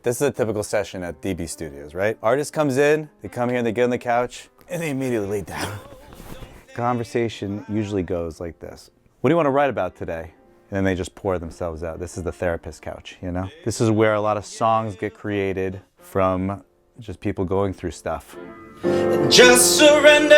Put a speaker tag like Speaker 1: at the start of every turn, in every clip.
Speaker 1: This is a typical session at DB Studios, right? Artist comes in, they come here, they get on the couch, and they immediately lay down. Conversation usually goes like this. What do you want to write about today? And then they just pour themselves out. This is the therapist couch, you know? This is where a lot of songs get created from just people going through stuff.
Speaker 2: Just surrender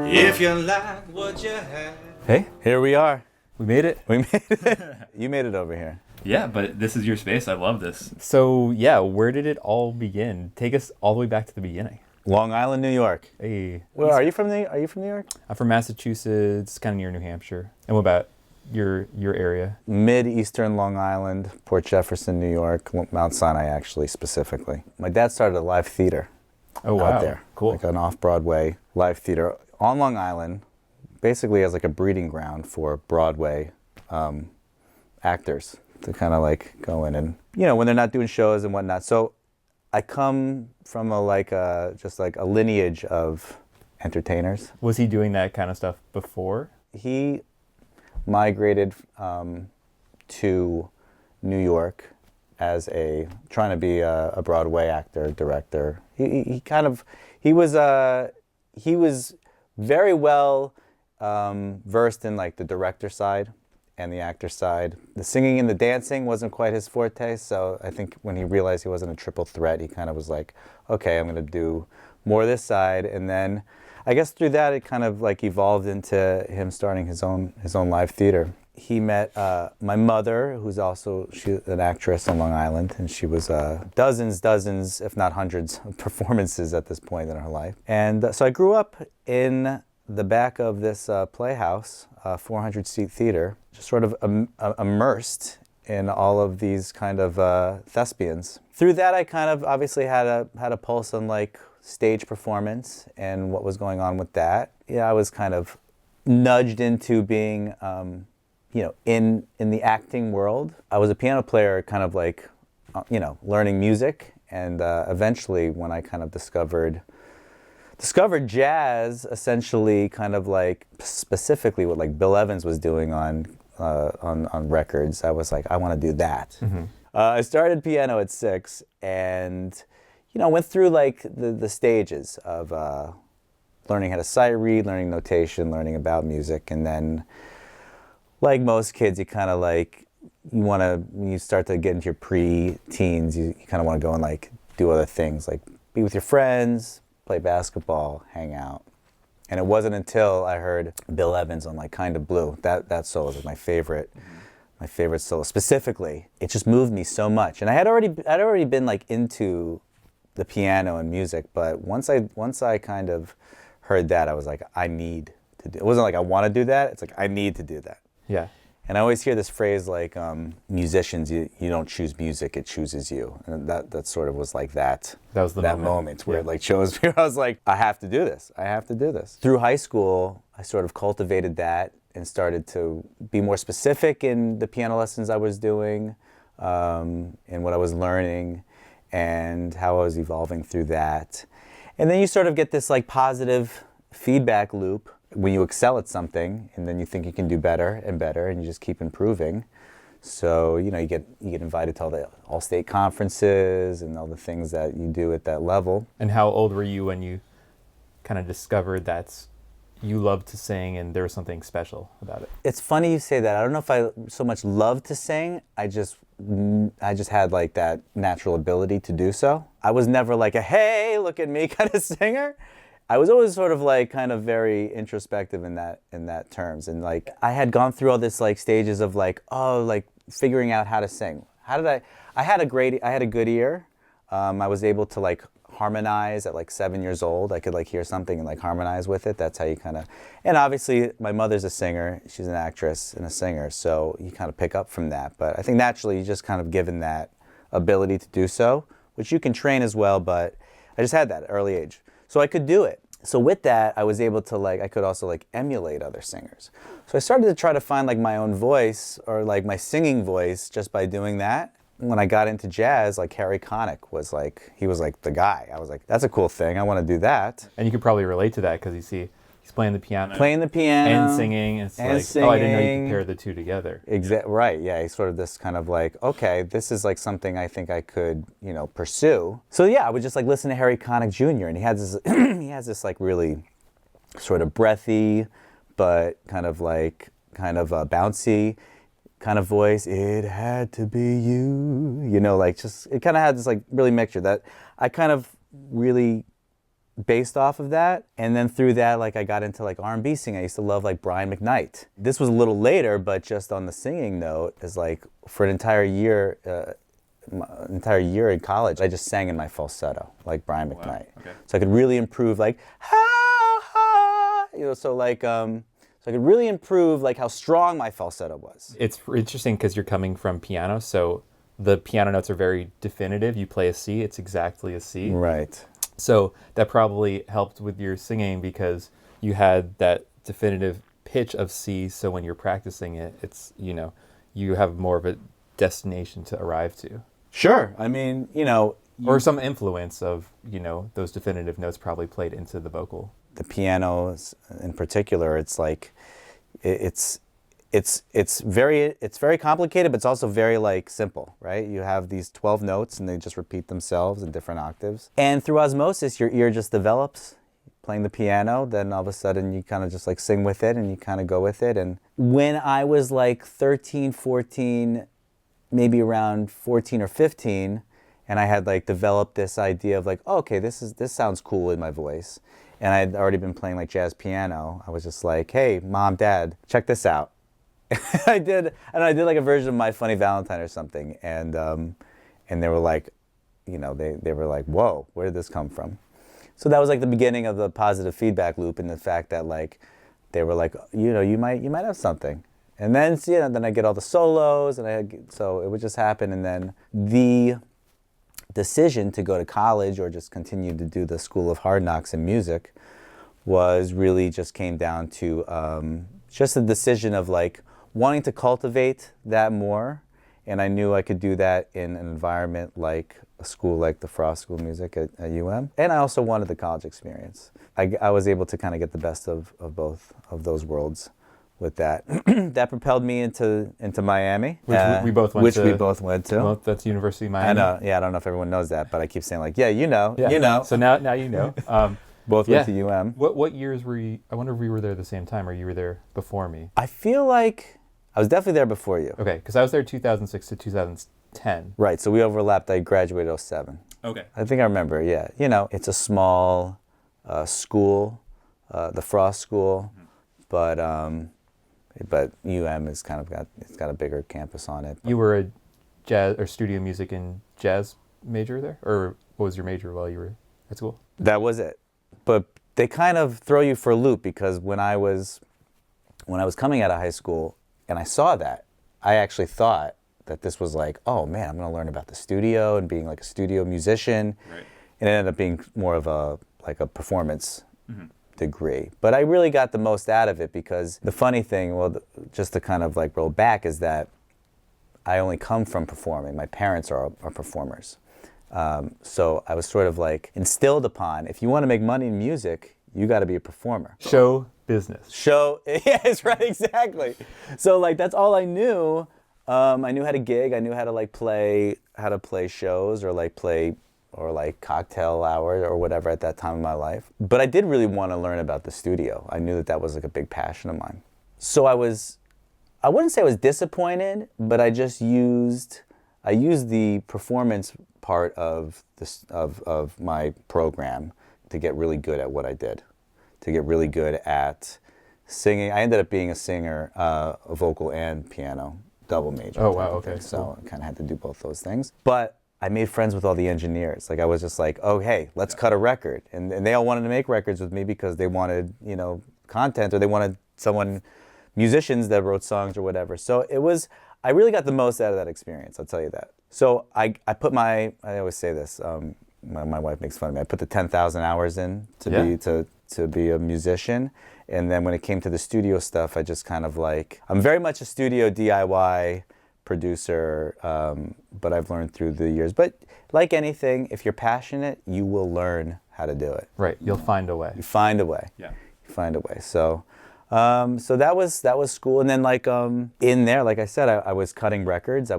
Speaker 2: if you like what you have.
Speaker 1: Hey, here we are.
Speaker 3: We made it.
Speaker 1: We made it. You made it over here.
Speaker 3: Yeah, but this is your space. I love this. So yeah, where did it all begin? Take us all the way back to the beginning.
Speaker 1: Long Island, New York.
Speaker 3: Hey.
Speaker 1: Where are you from? Are you from New York?
Speaker 3: I'm from Massachusetts, kind of near New Hampshire. And what about your area?
Speaker 1: Mid-Eastern Long Island, Port Jefferson, New York, Mount Sinai actually specifically. My dad started a live theater.
Speaker 3: Oh wow,
Speaker 1: out there.
Speaker 3: Cool.
Speaker 1: Like an off-Broadway live theater on Long Island, basically as like a breeding ground for Broadway actors to kind of like go in and, you know, when they're not doing shows and whatnot. So I come from just like a lineage of entertainers.
Speaker 3: Was he doing that kind of stuff before?
Speaker 1: He migrated to New York as trying to be a Broadway actor, director. He was very well versed in like the director side and the actor side. The singing and the dancing wasn't quite his forte, so I think when he realized he wasn't a triple threat, he kind of was like, okay, I'm gonna do more of this side. And then I guess through that it kind of like evolved into him starting his own live theater. He met my mother, who's she's an actress on Long Island, and she was dozens, if not hundreds, of performances at this point in her life. And so I grew up in the back of this playhouse, 400-seat theater, just sort of immersed in all of these kind of thespians. Through that, I kind of obviously had a pulse on like stage performance and what was going on with that. Yeah, I was kind of nudged into being, you know, in the acting world. I was a piano player, kind of like, you know, learning music, and eventually when I kind of discovered jazz, essentially kind of like specifically what like Bill Evans was doing on records, I was like, I want to do that. Mm-hmm. I started piano at 6 and, you know, went through like the stages of learning how to sight read, learning notation, learning about music, and then like most kids, you kind of like, when you start to get into your pre-teens, you kind of want to go and like do other things, like be with your friends, play basketball, hang out. And it wasn't until I heard Bill Evans on like Kind of Blue, that solo was my favorite solo. Specifically, it just moved me so much. And I'd already been like into the piano and music, but once I kind of heard that, I was like, I need to do it. It wasn't like I want to do that, it's like I need to do that.
Speaker 3: Yeah.
Speaker 1: And I always hear this phrase like, musicians, you don't choose music, it chooses you. And that sort of was like that
Speaker 3: was the
Speaker 1: moment where it like chose me. I was like, I have to do this. Through high school, I sort of cultivated that and started to be more specific in the piano lessons I was doing, and what I was learning and how I was evolving through that. And then you sort of get this like positive feedback loop when you excel at something, and then you think you can do better and better, and you just keep improving. So, you know, you get invited to all the all-state conferences and all the things that you do at that level.
Speaker 3: And how old were you when you kind of discovered that you loved to sing and there was something special about it?
Speaker 1: It's funny you say that. I don't know if I so much loved to sing. I just had like that natural ability to do so. I was never like a, hey, look at me kind of singer. I was always sort of like kind of very introspective in that terms, and like I had gone through all this like stages of like, oh, like figuring out how to sing. I had a good ear. I was able to like harmonize at like 7 years old. I could like hear something and like harmonize with it. That's how you kind of, and obviously my mother's a singer. She's an actress and a singer, so you kind of pick up from that. But I think naturally you just kind of given that ability to do so, which you can train as well, but I just had that at early age. So I could do it. So with that, I was able to like, I could also like emulate other singers. So I started to try to find like my own voice or like my singing voice just by doing that. When I got into jazz, like Harry Connick he was like the guy. I was like, that's a cool thing. I want to do that.
Speaker 3: And you could probably relate to that because you see He's playing the piano.
Speaker 1: Playing the piano.
Speaker 3: And singing. It's
Speaker 1: and
Speaker 3: like, oh, I didn't know you
Speaker 1: singing.
Speaker 3: could pair the two together.
Speaker 1: Right, yeah. He's sort of this kind of like, okay, this is like something I think I could, pursue. So yeah, I would just like listen to Harry Connick Jr. and he has this, he has this like really sort of breathy, but kind of bouncy kind of voice. It had to be you, like just, it kind of had this like really mixture that I kind of really based off of that. And then through that, like I got into like R&B singing. I used to love like Brian McKnight. This was a little later, but just on the singing note is like for an entire year in college, I just sang in my falsetto like Brian McKnight.
Speaker 2: Wow. Okay.
Speaker 1: So I could really improve like, ha, so I could really improve like how strong my falsetto was.
Speaker 3: It's interesting because you're coming from piano, so the piano notes are very definitive. You play a C, it's exactly a C.
Speaker 1: Right.
Speaker 3: So that probably helped with your singing because you had that definitive pitch of C, so when you're practicing it, it's, you have more of a destination to arrive to.
Speaker 1: Sure. I mean,
Speaker 3: Or some influence of, those definitive notes probably played into the vocal.
Speaker 1: The pianos in particular, it's like, it's very complicated, but it's also very like simple, right? You have these 12 notes and they just repeat themselves in different octaves. And through osmosis, your ear just develops. Playing the piano, then all of a sudden you kind of just like sing with it and you kind of go with it. And when I was like 13, 14, maybe around 14 or 15, and I had like developed this idea of like, oh, okay, this sounds cool in my voice. And I had already been playing like jazz piano. I was just like, hey, Mom, Dad, check this out. I did like a version of My Funny Valentine or something. And they were like, they were like, whoa, where did this come from? So that was like the beginning of the positive feedback loop and the fact that like, they were like, you might have something. And then, then I get all the solos so it would just happen. And then the decision to go to college or just continue to do the School of Hard Knocks in music was really just came down to just a decision of like wanting to cultivate that more. And I knew I could do that in an environment like a school like the Frost School of Music at UM. And I also wanted the college experience. I was able to kind of get the best of both of those worlds with that. That propelled me into Miami.
Speaker 3: Which we both went to.
Speaker 1: Which we both went to.
Speaker 3: Well, that's University of Miami.
Speaker 1: I know. Yeah, I don't know if everyone knows that, but I keep saying like, yeah, you know.
Speaker 3: So now you know.
Speaker 1: Both went to UM.
Speaker 3: What years were you? I wonder if we were there at the same time or you were there before me.
Speaker 1: I feel like I was definitely there before you.
Speaker 3: Okay, because I was there 2006 to 2010.
Speaker 1: Right, so we overlapped. I graduated 07.
Speaker 2: Okay.
Speaker 1: I think I remember, yeah. It's a small school, the Frost School, but UM has kind of got a bigger campus on it.
Speaker 3: You were a jazz or studio music and jazz major there? Or what was your major while you were at school?
Speaker 1: That was it. But they kind of throw you for a loop because when I was coming out of high school and I saw that, I actually thought that this was like, oh man, I'm going to learn about the studio and being like a studio musician.
Speaker 2: Right.
Speaker 1: And it ended up being more of a performance degree. But I really got the most out of it because the funny thing, just to kind of like roll back, is that I only come from performing. My parents are performers. So I was sort of like instilled upon, if you want to make money in music, you got to be a performer.
Speaker 3: Show business.
Speaker 1: Yes, right, exactly. So like that's all I knew. I knew how to gig. I knew how to like play shows or like play or like cocktail hour or whatever at that time in my life. But I did really want to learn about the studio. I knew that was like a big passion of mine. So I wouldn't say I was disappointed, but I used the performance part of this of my program to get really good at what I did, to get really good at singing. I ended up being a singer, a vocal and piano, double major.
Speaker 3: Oh wow, okay.
Speaker 1: So I kind of had to do both those things. But I made friends with all the engineers. Like I was just like, oh hey, let's cut a record, and they all wanted to make records with me because they wanted content or they wanted musicians that wrote songs or whatever. So I really got the most out of that experience, I'll tell you that. So I always say this, my wife makes fun of me, I put the 10,000 hours in to be a musician. And then when it came to the studio stuff, I just kind of like, I'm very much a studio DIY producer, but I've learned through the years. But like anything, if you're passionate, you will learn how to do it.
Speaker 3: Right, you'll find a way.
Speaker 1: You find a way.
Speaker 2: Yeah.
Speaker 1: find a way. So that was school, and then like in there, like I said, I was cutting records. I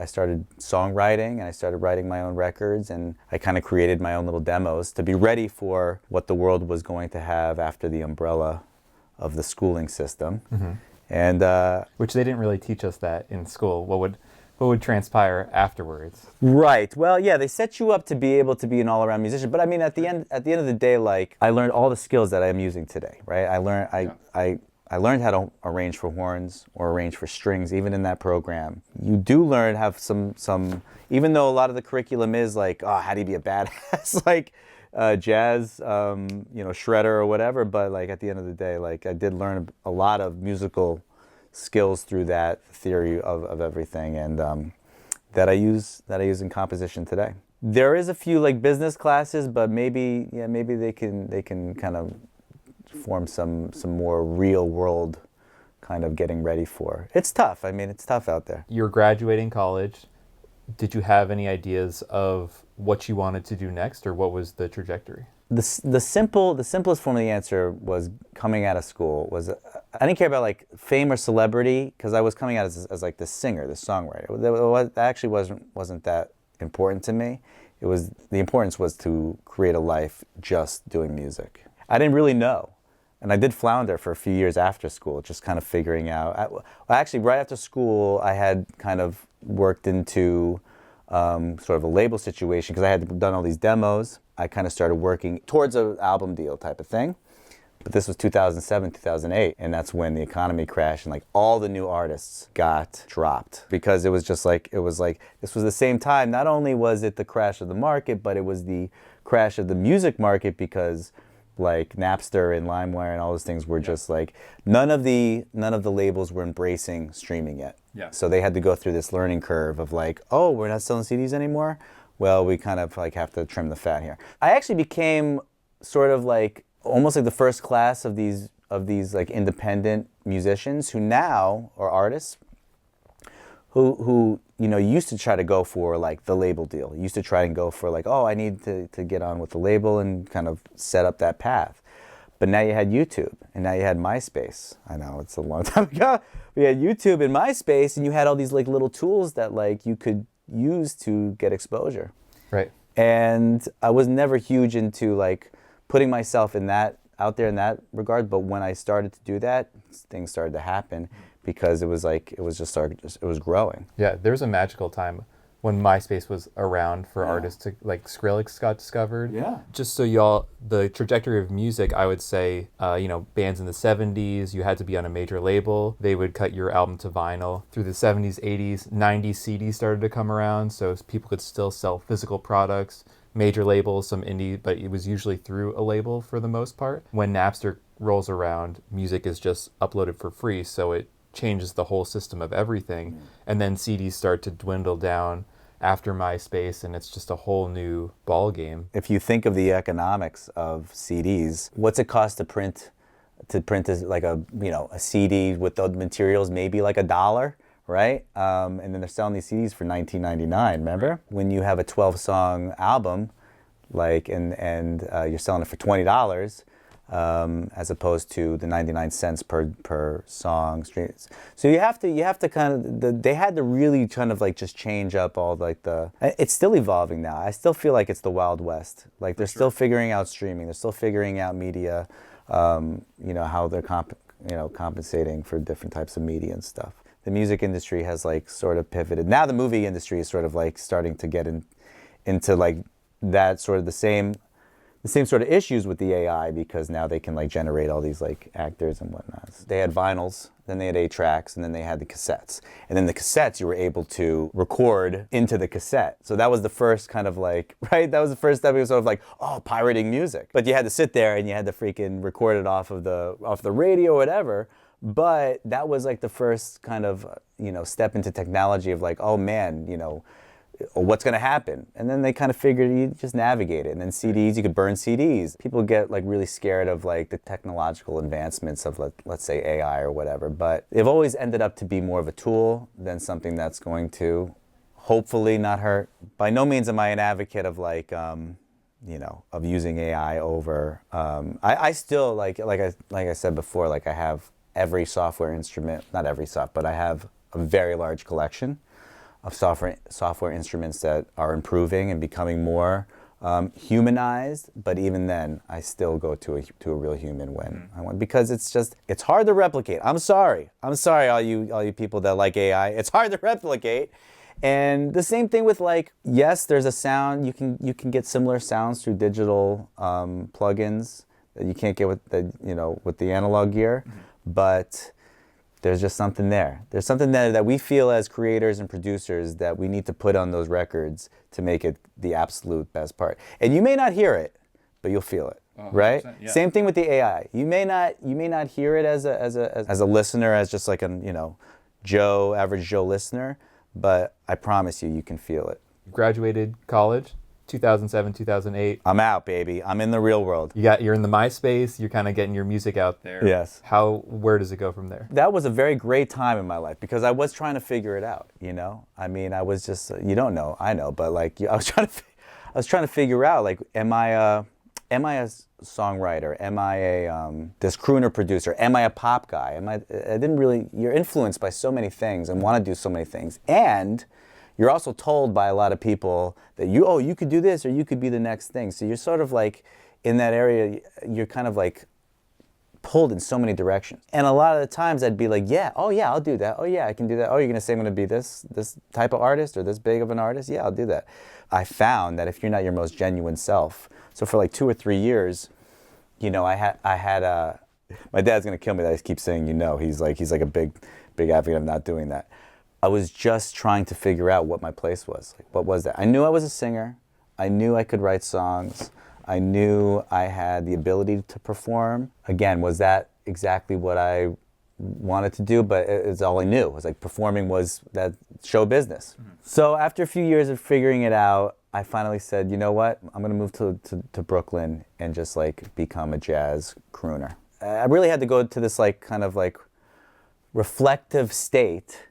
Speaker 1: started songwriting, and I started writing my own records, and I kind of created my own little demos to be ready for what the world was going to have after the umbrella of the schooling system. And
Speaker 3: Which they didn't really teach us that in school. What would transpire afterwards?
Speaker 1: right. Well, yeah, they set you up to be able to be an all-around musician. But I mean, at the end of the day, like I learned all the skills that I'm using today. Right. I learned how to arrange for horns or arrange for strings, even in that program. You do learn have some. Even though a lot of the curriculum is like, oh, how do you be a badass, like jazz, shredder or whatever. But like at the end of the day, like I did learn a lot of musical skills through that theory of everything, and that I use in composition today. There is a few like business classes, but maybe they can kind of form some more real world kind of getting ready for. It's tough. I mean, it's tough out there.
Speaker 3: You're graduating college. Did you have any ideas of what you wanted to do next, or what was the trajectory?
Speaker 1: The simplest form of the answer was coming out of school was I didn't care about like fame or celebrity, because I was coming out as like the singer, the songwriter. That actually wasn't that important to me. The importance was to create a life just doing music. I didn't really know, and I did flounder for a few years after school, just kind of figuring out. Actually, right after school, I had kind of worked into sort of a label situation because I had done all these demos. I kind of started working towards an album deal type of thing. But this was 2007, 2008, and that's when the economy crashed and like all the new artists got dropped, because it was like this was the same time. Not only was it the crash of the market, but it was the crash of the music market, because like Napster and LimeWire and all those things were just like none of the labels were embracing streaming yet.
Speaker 3: Yeah.
Speaker 1: So they had to go through this learning curve of like, oh, we're not selling CDs anymore. Well, we kind of like have to trim the fat here. I actually became sort of like almost like the first class of these like independent musicians who now are artists who used to try to go for like the label deal, used to try and go for like, oh, I need to get on with the label and kind of set up that path. But now you had YouTube, and now you had Myspace. I know it's a long time ago. We had YouTube and Myspace, and you had all these like little tools that like you could use to get exposure.
Speaker 3: Right.
Speaker 1: And I was never huge into like putting myself out there in that regard, but when I started to do that, things started to happen, because it was growing.
Speaker 3: Yeah, there was a magical time when Myspace was around for artists to, like Skrillex got discovered.
Speaker 1: Yeah.
Speaker 3: Just so y'all, the trajectory of music, I would say, bands in the 70s, you had to be on a major label. They would cut your album to vinyl. Through the 70s, 80s, 90s, CDs started to come around, so people could still sell physical products. Major labels, some indie, but it was usually through a label for the most part. When Napster rolls around, music is just uploaded for free, so it changes the whole system of everything. And then CDs start to dwindle down after MySpace, and it's just a whole new ball game.
Speaker 1: If you think of the economics of CDs, what's it cost to print as like a CD with the materials, maybe like $1, right? And then they're selling these CDs for $19.99. Remember when you have a 12-song album, like and you're selling it for $20. As opposed to the 99 cents per song. So you have to kind of, they had to really kind of like just change up all like it's still evolving now. I still feel like it's the Wild West. Like they're still figuring out streaming. They're still figuring out media, how they're compensating for different types of media and stuff. The music industry has like sort of pivoted. Now the movie industry is sort of like starting to get into like that sort of the same sort of issues with the AI, because now they can like generate all these like actors and whatnot. They had vinyls, then they had 8 tracks, and then they had the cassettes. And then the cassettes you were able to record into the cassette. So that was the first kind of like, right? That was the first step. It was sort of like, oh, pirating music. But you had to sit there and you had to freaking record it off the radio or whatever. But that was like the first kind of, step into technology of like, oh man, what's going to happen? And then they kind of figured you just navigate it. And then CDs, you could burn CDs. People get like really scared of like the technological advancements of let's say AI or whatever, but they've always ended up to be more of a tool than something that's going to hopefully not hurt. By no means am I an advocate of like, of using AI over. I still like I said before, like I have every software instrument, not every but I have a very large collection of software instruments that are improving and becoming more humanized. But even then, I still go to a real human when I want, because it's hard to replicate. I'm sorry, all you people that like AI. It's hard to replicate. And the same thing with, like, yes, there's a sound, you can get similar sounds through digital plugins that you can't get with the analog gear, but there's just something there. There's something there that we feel as creators and producers that we need to put on those records to make it the absolute best part. And you may not hear it, but you'll feel it, right?
Speaker 4: Yeah.
Speaker 1: Same thing with the AI. You may not hear it as a listener, as just like an average Joe listener, but I promise you can feel it.
Speaker 3: Graduated college, 2007, 2008.
Speaker 1: I'm out, baby. I'm in the real world.
Speaker 3: You're in the Myspace. You're kind of getting your music out there.
Speaker 1: Yes.
Speaker 3: Where does it go from there?
Speaker 1: That was a very great time in my life because I was trying to figure it out. I mean, I was just you don't know, I know, but like I was trying to figure out, like, am I a songwriter? Am I this crooner producer? Am I a pop guy? You're influenced by so many things and want to do so many things. And you're also told by a lot of people that you could do this or you could be the next thing. So you're sort of like in that area, you're kind of like pulled in so many directions. And a lot of the times I'd be like, I'll do that. Oh yeah, I can do that. Oh, you're gonna say I'm gonna be this type of artist or this big of an artist? Yeah, I'll do that. I found that if you're not your most genuine self, so for like 2 or 3 years, I had my dad's gonna kill me that I keep saying he's like a big advocate of not doing that. I was just trying to figure out what my place was. Like, what was that? I knew I was a singer. I knew I could write songs. I knew I had the ability to perform. Again, was that exactly what I wanted to do? But it's all I knew. It was like performing was that show business. Mm-hmm. So after a few years of figuring it out, I finally said, you know what? I'm gonna move to Brooklyn and just like become a jazz crooner. I really had to go to this like kind of like reflective state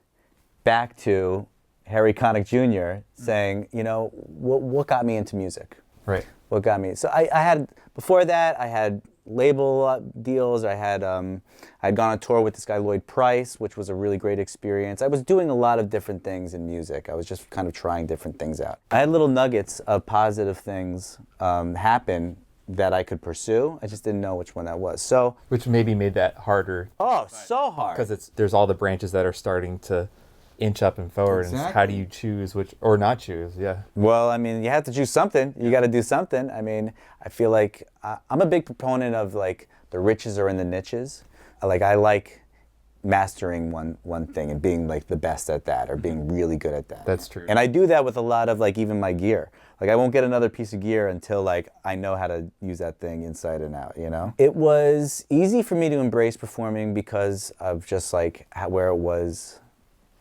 Speaker 1: back to Harry Connick Jr. saying, what got me into music?
Speaker 3: Right.
Speaker 1: What got me? So I had, before that, I had label deals. I'd gone on tour with this guy, Lloyd Price, which was a really great experience. I was doing a lot of different things in music. I was just kind of trying different things out. I had little nuggets of positive things happen that I could pursue. I just didn't know which one that was. So,
Speaker 3: which maybe made that harder.
Speaker 1: Oh, so hard.
Speaker 3: Because there's all the branches that are starting to inch up and forward.
Speaker 1: Exactly.
Speaker 3: And how do you choose which, or not choose? Yeah.
Speaker 1: Well, I mean, you have to choose something. You got to do something. I mean, I feel like I'm a big proponent of like the riches are in the niches. I like mastering one thing and being like the best at that or being really good at that.
Speaker 3: That's true.
Speaker 1: And I do that with a lot of like even my gear. Like I won't get another piece of gear until like I know how to use that thing inside and out, It was easy for me to embrace performing because of just like where it was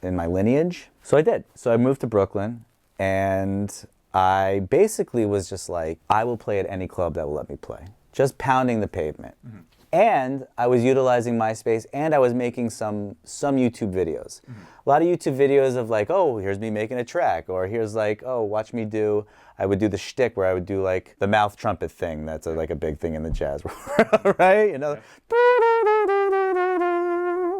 Speaker 1: in my lineage. So I did. So I moved to Brooklyn and I basically was just like, I will play at any club that will let me play. Just pounding the pavement. Mm-hmm. And I was utilizing MySpace and I was making some YouTube videos. Mm-hmm. A lot of YouTube videos of like, oh, here's me making a track, or here's like, oh, watch me do, I would do the shtick where I would do like the mouth trumpet thing. That's like a big thing in the jazz world, right? Yeah.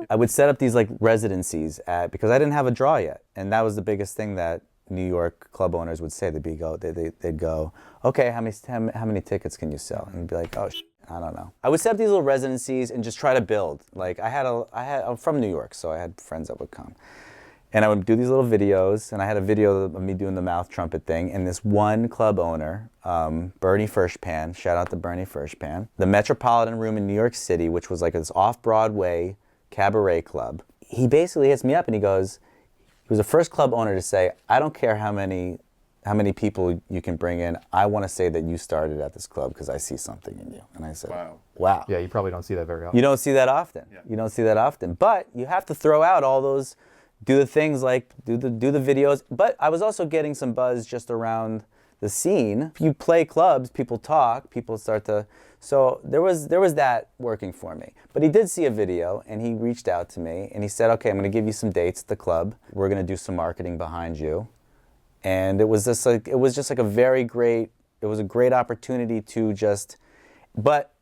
Speaker 1: I would set up these like residencies because I didn't have a draw yet. And that was the biggest thing that New York club owners would say. They'd go, okay, how many tickets can you sell? And you'd be like, oh, I don't know. I would set up these little residencies and just try to build. Like I'm from New York, so I had friends that would come. And I would do these little videos, and I had a video of me doing the mouth trumpet thing, and this one club owner, Bernie Firshpan, shout out to Bernie Firshpan, the Metropolitan Room in New York City, which was like this off-Broadway cabaret club. He basically hits me up and he goes, he was the first club owner to say, I don't care how many people you can bring in, I want to say that you started at this club because I see something in you. And I said, wow.
Speaker 3: Yeah, you probably don't see that very often.
Speaker 1: You don't see that often.
Speaker 4: Yeah.
Speaker 1: You don't see that often. But you have to throw out all those, do the things like, do the videos. But I was also getting some buzz just around the scene. If you play clubs, people talk, people start to, so there was that working for me. But he did see a video and he reached out to me and he said, okay, I'm going to give you some dates at the club. We're going to do some marketing behind you. And it was just like a very great It was a great opportunity to just, but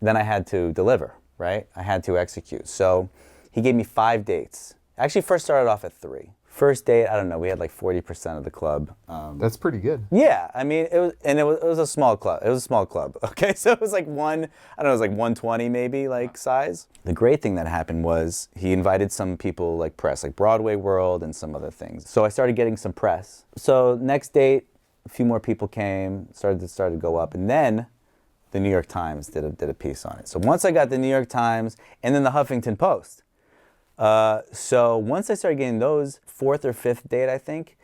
Speaker 1: then I had to deliver, right? I had to execute. So he gave me 5 dates. Actually, first started off at 3. First date, I don't know, we had like 40% of the club.
Speaker 3: That's pretty good.
Speaker 1: Yeah, I mean, it was a small club. It was a small club, okay? So it was like I don't know, it was like 120 maybe, like, size. The great thing that happened was he invited some people, like press, like Broadway World and some other things. So I started getting some press. So next date, a few more people came, started to go up, and then the New York Times did a piece on it. So once I got the New York Times and then the Huffington Post. So once I started getting those, 4th or 5th date, I think,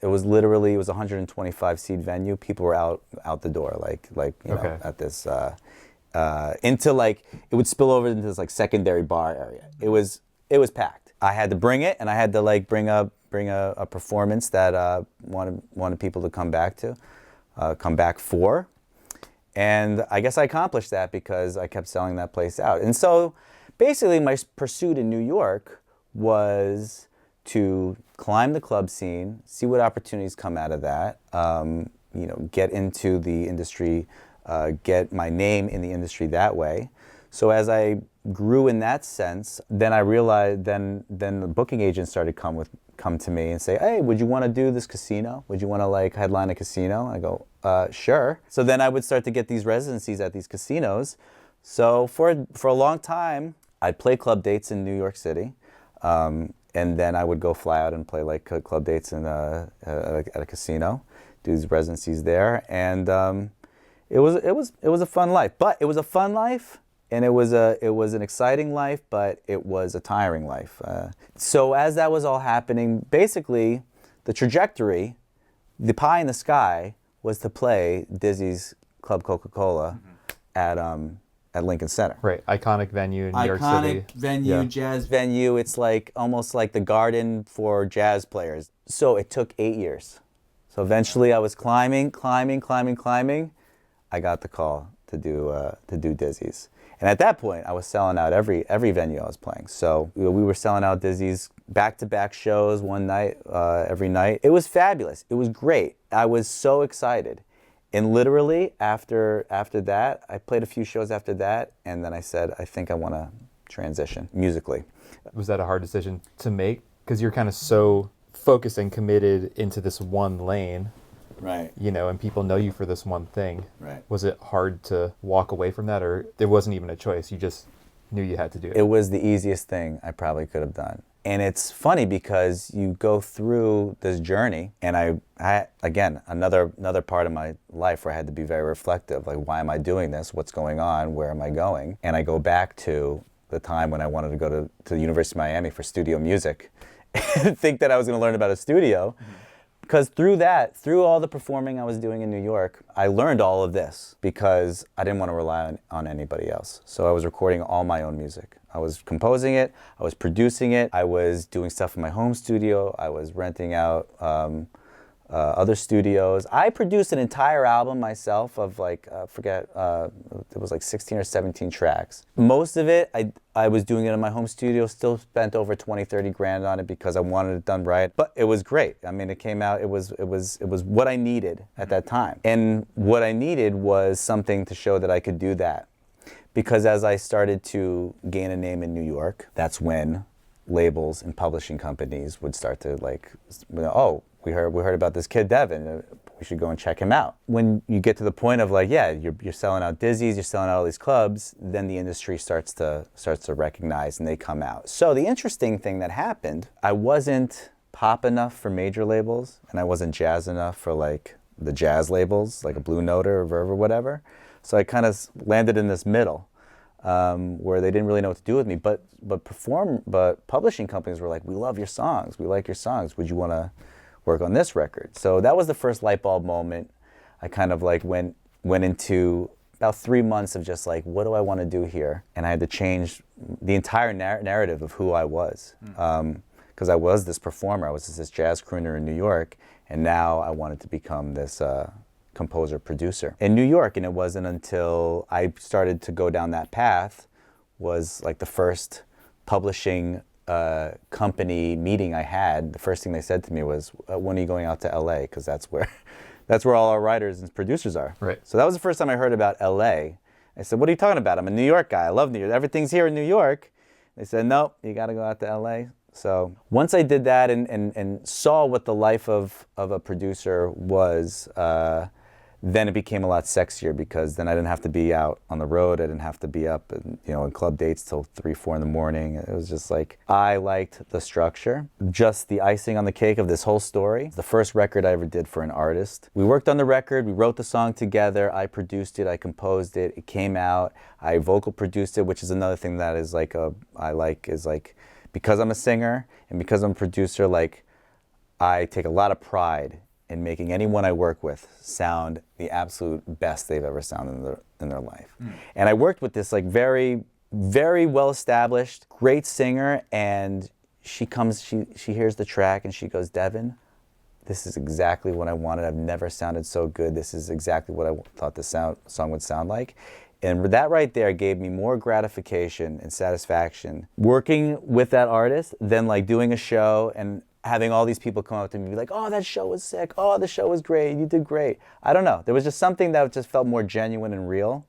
Speaker 1: it was a 125 seat venue. People were out the door, like you know, at this, into like, it would spill over into this like secondary bar area. It was packed. I had to bring it, and I had to like bring a performance that wanted people to come back for. And I guess I accomplished that because I kept selling that place out. And so basically my pursuit in New York was to climb the club scene, see what opportunities come out of that, you know, get into the industry, get my name in the industry that way. So as I grew in that sense, then I realized, then the booking agents started come to me and say, hey, would you want to do this casino? Would you want to like headline a casino? I go, sure. So then I would start to get these residencies at these casinos. So for a long time, I'd play club dates in New York City, and then I would go fly out and play like club dates at a casino, do these residencies there, and it was a fun life. But it was a fun life, and it was an exciting life, but it was a tiring life. So as that was all happening, basically, the trajectory, the pie in the sky, was to play Dizzy's Club Coca-Cola at Lincoln Center.
Speaker 3: Right, iconic venue in New York City.
Speaker 1: Iconic venue, jazz venue. It's like almost like the Garden for jazz players. So it took 8 years. So eventually I was climbing. I got the call to do Dizzy's. And at that point, I was selling out every venue I was playing. So we were selling out Dizzy's back-to-back shows one night, every night. It was fabulous. It was great. I was so excited. And literally after that, I played a few shows after that, and then I said, I think I want to transition musically.
Speaker 3: Was that a hard decision to make? Because you're kind of so focused and committed into this one lane.
Speaker 1: Right.
Speaker 3: You know, and people know you for this one thing.
Speaker 1: Right.
Speaker 3: Was it hard to walk away from that, or there wasn't even a choice? You just knew you had to do it?
Speaker 1: It was the easiest thing I probably could have done. And it's funny because you go through this journey, and I again, another part of my life where I had to be very reflective, like, why am I doing this? What's going on? Where am I going? And I go back to the time when I wanted to go to the University of Miami for studio music and think that I was going to learn about a studio. Mm-hmm. Because through all the performing I was doing in New York, I learned all of this because I didn't want to rely on anybody else. So I was recording all my own music. I was composing it, I was producing it, I was doing stuff in my home studio, I was renting out other studios. I produced an entire album myself of like, it was like 16 or 17 tracks. Most of it, I was doing it in my home studio, still spent over 20, 30 grand on it because I wanted it done right. But it was great. I mean, it came out, it was what I needed at that time. And what I needed was something to show that I could do that. Because as I started to gain a name in New York, that's when labels and publishing companies would start to like, oh, we heard about this kid Devin. We should go and check him out. When you get to the point of like, yeah, you're selling out Dizzy's, you're selling out all these clubs, then the industry starts to recognize, and they come out. So the interesting thing that happened, I wasn't pop enough for major labels, and I wasn't jazz enough for like the jazz labels, like a Blue Note or Verve or whatever. So I kind of landed in this middle. Where they didn't really know what to do with me, but publishing companies were like, we love your songs, we like your songs, would you want to work on this record? So that was the first light bulb moment. I kind of like went into about 3 months of just like, what do I want to do here? And I had to change the entire narrative of who I was, because I was this performer, I was this jazz crooner in New York, and now I wanted to become this composer, producer in New York. And it wasn't until I started to go down that path, was like the first publishing company meeting I had. The first thing they said to me was, when are you going out to LA? Because that's where That's where all our writers and producers are.
Speaker 3: Right.
Speaker 1: So that was the first time I heard about LA. I said, what are you talking about? I'm a New York guy. I love New York. Everything's here in New York. They said, nope, you got to go out to LA. So once I did that and saw what the life of a producer was, then it became a lot sexier because then I didn't have to be out on the road. I didn't have to be up, in club dates till 3, 4 in the morning. It was just like, I liked the structure, just the icing on the cake of this whole story. The first record I ever did for an artist. We worked on the record. We wrote the song together. I produced it. I composed it. It came out. I vocal produced it, which is another thing that is because I'm a singer and because I'm a producer, like I take a lot of pride in making anyone I work with sound the absolute best they've ever sounded in their life. And I worked with this like very, very well-established, great singer, and she hears the track and she goes, Devin, this is exactly what I wanted. I've never sounded so good. This is exactly what I thought the song would sound like. And that right there gave me more gratification and satisfaction working with that artist than like doing a show and having all these people come up to me and be like, oh, that show was sick. Oh, the show was great. You did great. I don't know. There was just something that just felt more genuine and real.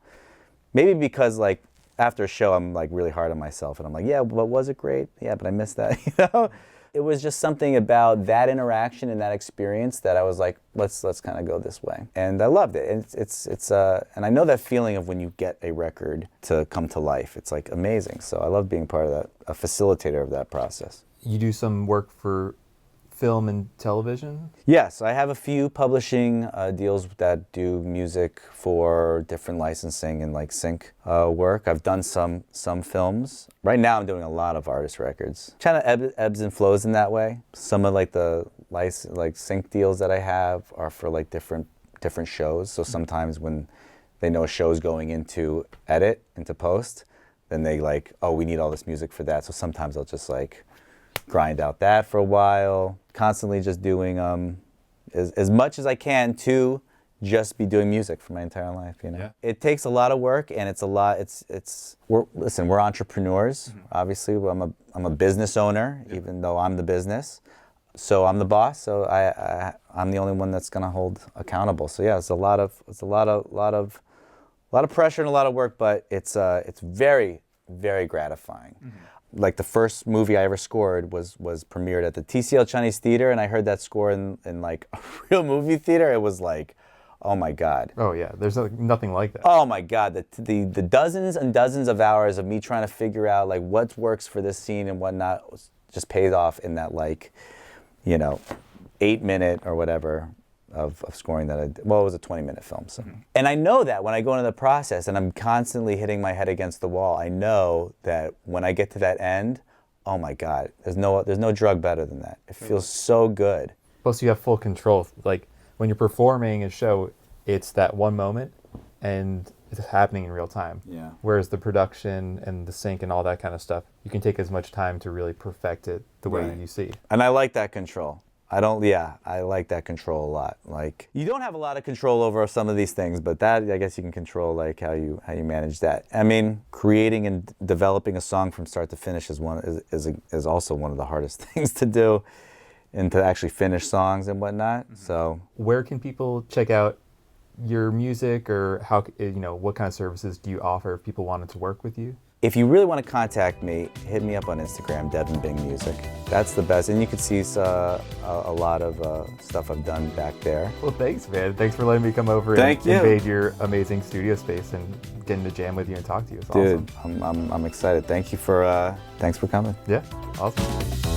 Speaker 1: Maybe because like after a show, I'm like really hard on myself and I'm like, yeah, but was it great? Yeah, but I missed that, It was just something about that interaction and that experience that I was like, let's kind of go this way. And I loved it. And I know that feeling of when you get a record to come to life. It's like amazing. So I love being part of that, a facilitator of that process.
Speaker 3: You do some work for film and television?
Speaker 1: Yes, I have a few publishing deals that do music for different licensing and like sync work. I've done some films. Right now I'm doing a lot of artist records. Kind of ebbs and flows in that way. Some of like the sync deals that I have are for like different shows. So sometimes when they know a show's going into edit, into post, then they like, oh, we need all this music for that. So sometimes I'll just like grind out that for a while, constantly just doing as much as I can to just be doing music for my entire life,
Speaker 3: Yeah.
Speaker 1: It takes a lot of work and it's a lot, we're entrepreneurs, obviously. I'm a business owner, even though I'm the business. So I'm the boss, so I'm the only one that's gonna hold accountable. So yeah, it's a lot of pressure and a lot of work, but it's very, very gratifying. Like the first movie I ever scored was premiered at the TCL Chinese Theater, and I heard that score in like a real movie theater. It was like, oh my God.
Speaker 3: Oh yeah, there's nothing like that.
Speaker 1: Oh my God, the dozens and dozens of hours of me trying to figure out like what works for this scene and whatnot just paid off in that 8-minute or whatever of scoring that I did. Well, it was a 20-minute film. So. And I know that when I go into the process and I'm constantly hitting my head against the wall, I know that when I get to that end, oh my God, there's no drug better than that. It feels so good.
Speaker 3: Plus you have full control. Like when you're performing a show, it's that one moment and it's happening in real time.
Speaker 1: Yeah.
Speaker 3: Whereas the production and the sync and all that kind of stuff, you can take as much time to really perfect it the way you see.
Speaker 1: And I like that control. I like that control a lot. Like you don't have a lot of control over some of these things, but that I guess you can control like how you manage that. I mean, creating and developing a song from start to finish is also one of the hardest things to do, and to actually finish songs and whatnot. So
Speaker 3: where can people check out your music, or how what kind of services do you offer if people wanted to work with you?
Speaker 1: If you really want to contact me, hit me up on Instagram, Devin Bing Music. That's the best, and you can see a lot of stuff I've done back there.
Speaker 3: Well, thanks, man. Thanks for letting me come over and invade your amazing studio space and getting to jam with you and talk to you. It's
Speaker 1: Dude,
Speaker 3: awesome.
Speaker 1: I'm excited. Thanks for coming.
Speaker 3: Yeah, awesome.